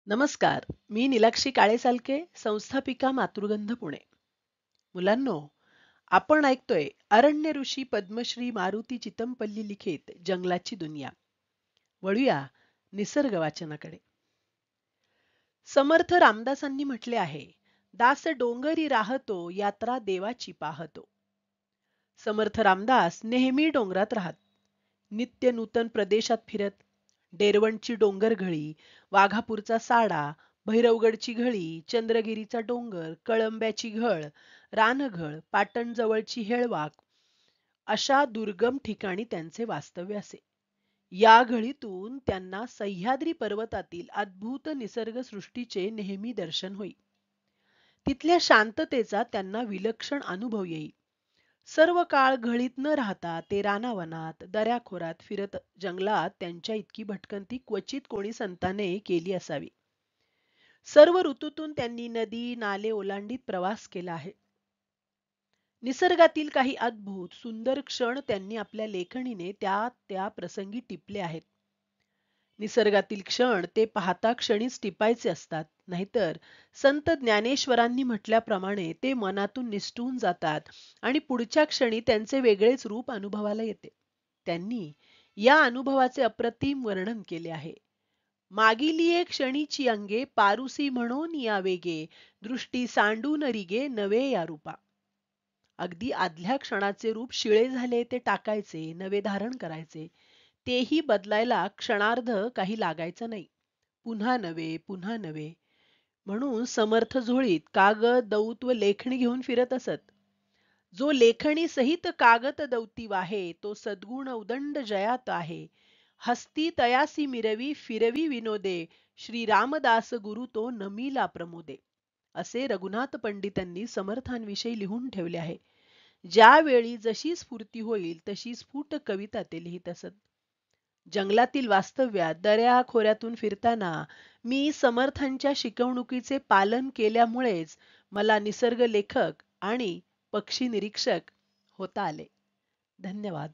नमस्कार. मी नीलाक्षी काळेसालके, संस्थापिका मातृगंध पुणे. मुलांनो, आपण ऐकतोय अरण्य ऋषी पद्मश्री मारुती चितमपल्ली लिखित जंगलाची दुनिया. वळूया निसर्ग वाचनाकडे. समर्थ रामदासांनी म्हटले आहे, दास डोंगरी राहतो, यात्रा देवाची पाहतो. समर्थ रामदास नेहमी डोंगरात राहत. नित्य नूतन प्रदेशात फिरत. डेरवणची डोंगरघळी, वाघापूरचा साडा, भैरवगडची घळी, चंद्रगिरीचा डोंगर, कळंब्याची घळ, रानघळ, पाटणजवळची हेळवाक अशा दुर्गम ठिकाणी त्यांचे वास्तव्य असे. या घळीतून त्यांना सह्याद्री पर्वतातील अद्भुत निसर्गसृष्टीचे नेहमी दर्शन होई. तिथल्या शांततेचा त्यांना विलक्षण अनुभव येई. सर्व काळ घळीत न राहता ते रानावनात, दऱ्याखोरात फिरत. जंगलात त्यांच्या इतकी भटकंती क्वचित कोणी संताने केली असावी. सर्व ऋतूतून त्यांनी नदी, नाले ओलांडीत प्रवास केला आहे. निसर्गातील काही अद्भुत सुंदर क्षण त्यांनी आपल्या लेखणीने त्या प्रसंगी टिपले आहेत. निसर्गातील क्षण ते पाहता क्षणीच टिपायचे असतात, नाहीतर संत ज्ञानेश्वरांनी म्हटल्याप्रमाणे ते मनातून निसटून जातात आणि पुढच्या क्षणी त्यांचे वेगळेच रूप अनुभवाला येते. त्यांनी या अनुभवाचे अप्रतिम वर्णन केले आहे. मागिलिये क्षणीची अंगे, पारुसी म्हणून या वेगे, दृष्टी सांडून रिगे नवे या रूपा. अगदी आदल्या क्षणाचे रूप शिळे झाले ते टाकायचे, नवे धारण करायचे. तेही बदलायला क्षणार्ध काही लागायचं नाही. पुन्हा नवे, पुन्हा नवे. म्हणून समर्थ झोळीत कागद, दौत व लेखणी घेऊन फिरत असत. जो लेखणी सहित कागद दौती वाहे, तो सद्गुण उदंड जयात आहे. हस्ती तयासी मिरवी, फिरवी विनोदे, श्री रामदास गुरु तो नमीला प्रमोदे. असे रघुनाथ पंडितांनी समर्थांविषयी लिहून ठेवले आहे. ज्यावेळी जशी स्फूर्ती होईल तशी स्फुट कविता ते लिहित असत. जंगलातील वास्तव्यात दऱ्या खोऱ्यातून फिरताना मी समर्थांच्या शिकवणुकीचे पालन केल्यामुळेच मला निसर्ग लेखक आणि पक्षी निरीक्षक होता आले. धन्यवाद.